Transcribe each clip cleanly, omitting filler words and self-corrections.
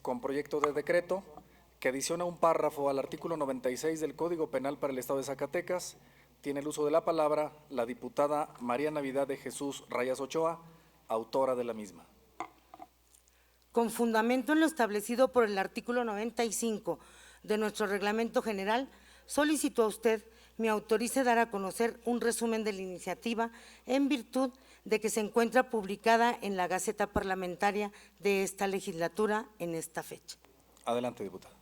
con proyecto de decreto que adiciona un párrafo al artículo 96 del Código Penal para el Estado de Zacatecas. Tiene el uso de la palabra la diputada María Navidad de Jesús Rayas Ochoa, autora de la misma. Con fundamento en lo establecido por el artículo 95 de nuestro reglamento general, solicito a usted me autorice dar a conocer un resumen de la iniciativa en virtud de que se encuentra publicada en la Gaceta Parlamentaria de esta legislatura en esta fecha. Adelante, diputada.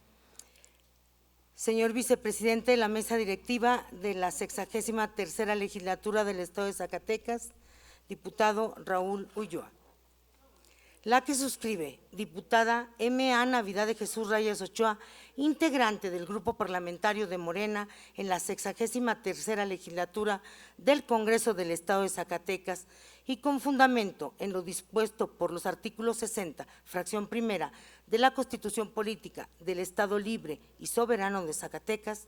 Señor vicepresidente de la mesa directiva de la 63ª legislatura del Estado de Zacatecas, diputado Raúl Ulloa. La que suscribe, diputada M.A. Navidad de Jesús Rayas Ochoa, integrante del Grupo Parlamentario de Morena en la 63ª legislatura del Congreso del Estado de Zacatecas, y con fundamento en lo dispuesto por los artículos 60, fracción primera, de la Constitución Política del Estado Libre y Soberano de Zacatecas,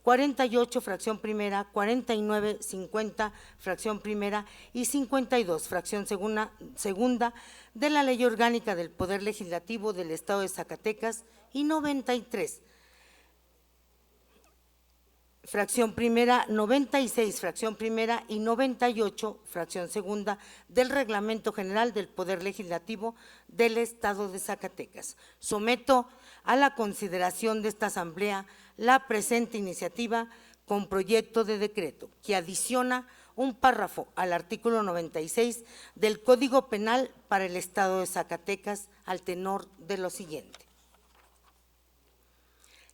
48, fracción primera, 49, 50, fracción primera y 52, fracción segunda de la Ley Orgánica del Poder Legislativo del Estado de Zacatecas y 93, fracción primera, 96, fracción primera y 98, fracción segunda del Reglamento General del Poder Legislativo del Estado de Zacatecas. Someto a la consideración de esta Asamblea la presente iniciativa con proyecto de decreto que adiciona un párrafo al artículo 96 del Código Penal para el Estado de Zacatecas al tenor de lo siguiente.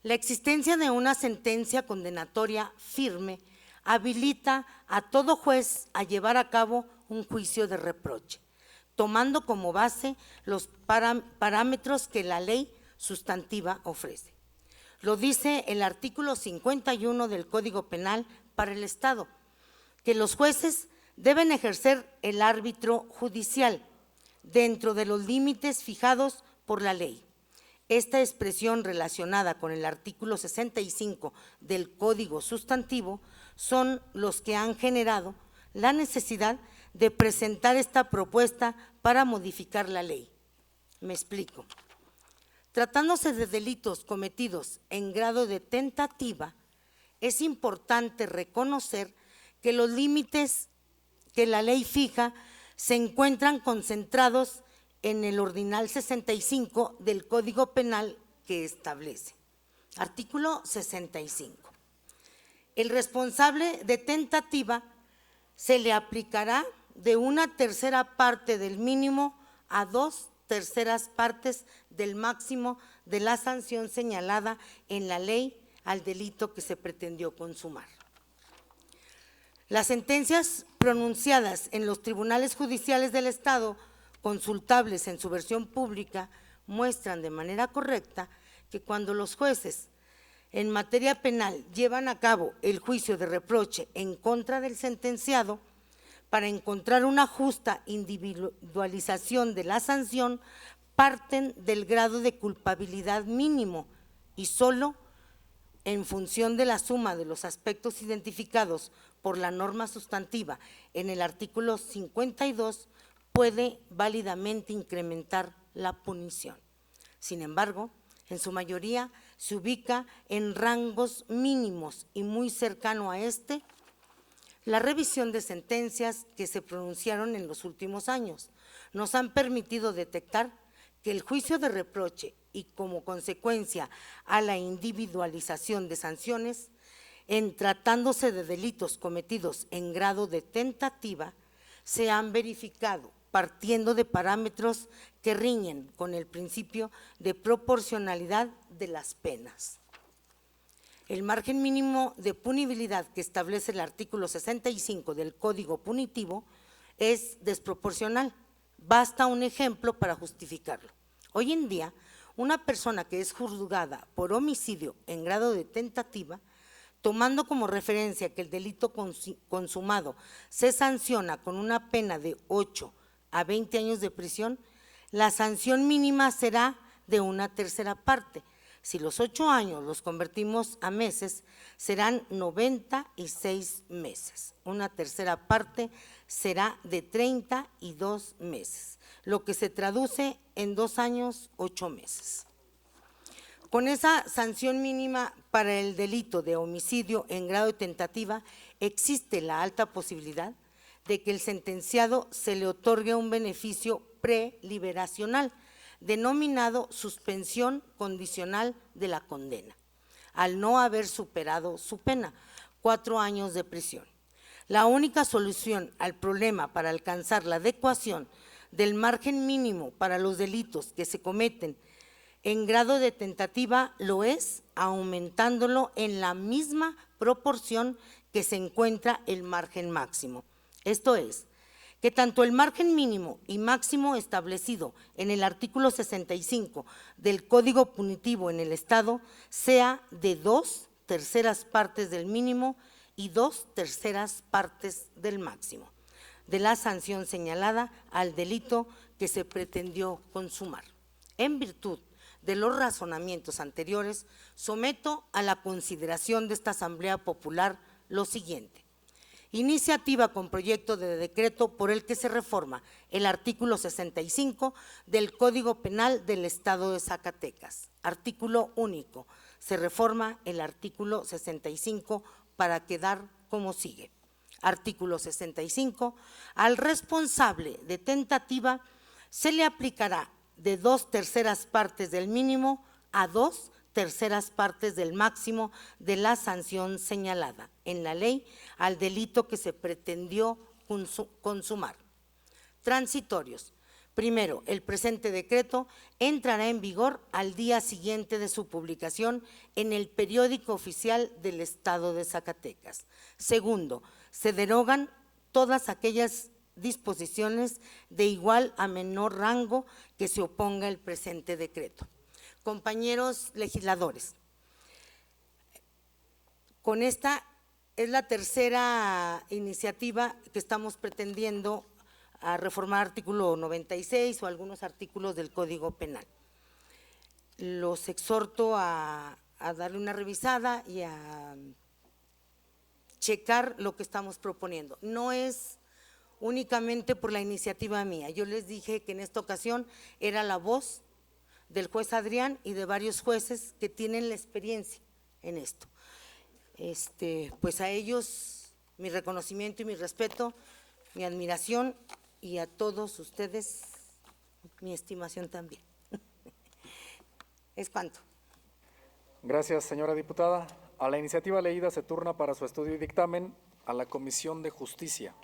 La existencia de una sentencia condenatoria firme habilita a todo juez a llevar a cabo un juicio de reproche, tomando como base los parámetros que la ley sustantiva ofrece. Lo dice el artículo 51 del Código Penal para el Estado, que los jueces deben ejercer el árbitro judicial dentro de los límites fijados por la ley. Esta expresión relacionada con el artículo 65 del Código Sustantivo son los que han generado la necesidad de presentar esta propuesta para modificar la ley. Me explico. Tratándose de delitos cometidos en grado de tentativa, es importante reconocer que los límites que la ley fija se encuentran concentrados en el ordinal 65 del Código Penal que establece. Artículo 65. El responsable de tentativa se le aplicará de 1/3 parte del mínimo a 2/3 partes del máximo de la sanción señalada en la ley al delito que se pretendió consumar. Las sentencias pronunciadas en los tribunales judiciales del Estado, consultables en su versión pública, muestran de manera correcta que cuando los jueces en materia penal llevan a cabo el juicio de reproche en contra del sentenciado, para encontrar una justa individualización de la sanción, parten del grado de culpabilidad mínimo y solo en función de la suma de los aspectos identificados por la norma sustantiva en el artículo 52 puede válidamente incrementar la punición. Sin embargo, en su mayoría se ubica en rangos mínimos y muy cercano a este. La revisión de sentencias que se pronunciaron en los últimos años nos han permitido detectar que el juicio de reproche y como consecuencia a la individualización de sanciones, en tratándose de delitos cometidos en grado de tentativa, se han verificado partiendo de parámetros que riñen con el principio de proporcionalidad de las penas. El margen mínimo de punibilidad que establece el artículo 65 del Código Punitivo es desproporcional. Basta un ejemplo para justificarlo. Hoy en día, una persona que es juzgada por homicidio en grado de tentativa, tomando como referencia que el delito consumado se sanciona con una pena de 8 a 20 años de prisión, la sanción mínima será de 1/3 parte. Si los 8 años los convertimos a meses, serán 96 meses. 1/3 parte será de 32 meses, lo que se traduce en 2 años, 8 meses. Con esa sanción mínima para el delito de homicidio en grado de tentativa, existe la alta posibilidad de que el sentenciado se le otorgue un beneficio preliberacional, denominado suspensión condicional de la condena, al no haber superado su pena, 4 años de prisión. La única solución al problema para alcanzar la adecuación del margen mínimo para los delitos que se cometen en grado de tentativa lo es aumentándolo en la misma proporción que se encuentra el margen máximo. Esto es, que tanto el margen mínimo y máximo establecido en el artículo 65 del Código Punitivo en el Estado sea de 2/3 partes del mínimo y 2/3 partes del máximo de la sanción señalada al delito que se pretendió consumar. En virtud de los razonamientos anteriores, someto a la consideración de esta Asamblea Popular lo siguiente. Iniciativa con proyecto de decreto por el que se reforma el artículo 65 del Código Penal del Estado de Zacatecas. Artículo único. Se reforma el artículo 65 para quedar como sigue. Artículo 65. Al responsable de tentativa se le aplicará de 2/3 partes del mínimo a 2/3 partes del máximo de la sanción señalada en la ley al delito que se pretendió consumar. Transitorios. Primero, el presente decreto entrará en vigor al día siguiente de su publicación en el Periódico Oficial del Estado de Zacatecas. Segundo, se derogan todas aquellas disposiciones de igual a menor rango que se oponga el presente decreto. Compañeros legisladores, con esta es la tercera iniciativa que estamos pretendiendo a reformar artículo 96 o algunos artículos del Código Penal. Los exhorto a darle una revisada y a checar lo que estamos proponiendo. No es únicamente por la iniciativa mía. Yo les dije que en esta ocasión era la voz del juez Adrián y de varios jueces que tienen la experiencia en esto. Pues a ellos mi reconocimiento y mi respeto, mi admiración, y a todos ustedes mi estimación también. Es cuanto. Gracias, señora diputada. A la iniciativa leída se turna para su estudio y dictamen a la Comisión de Justicia.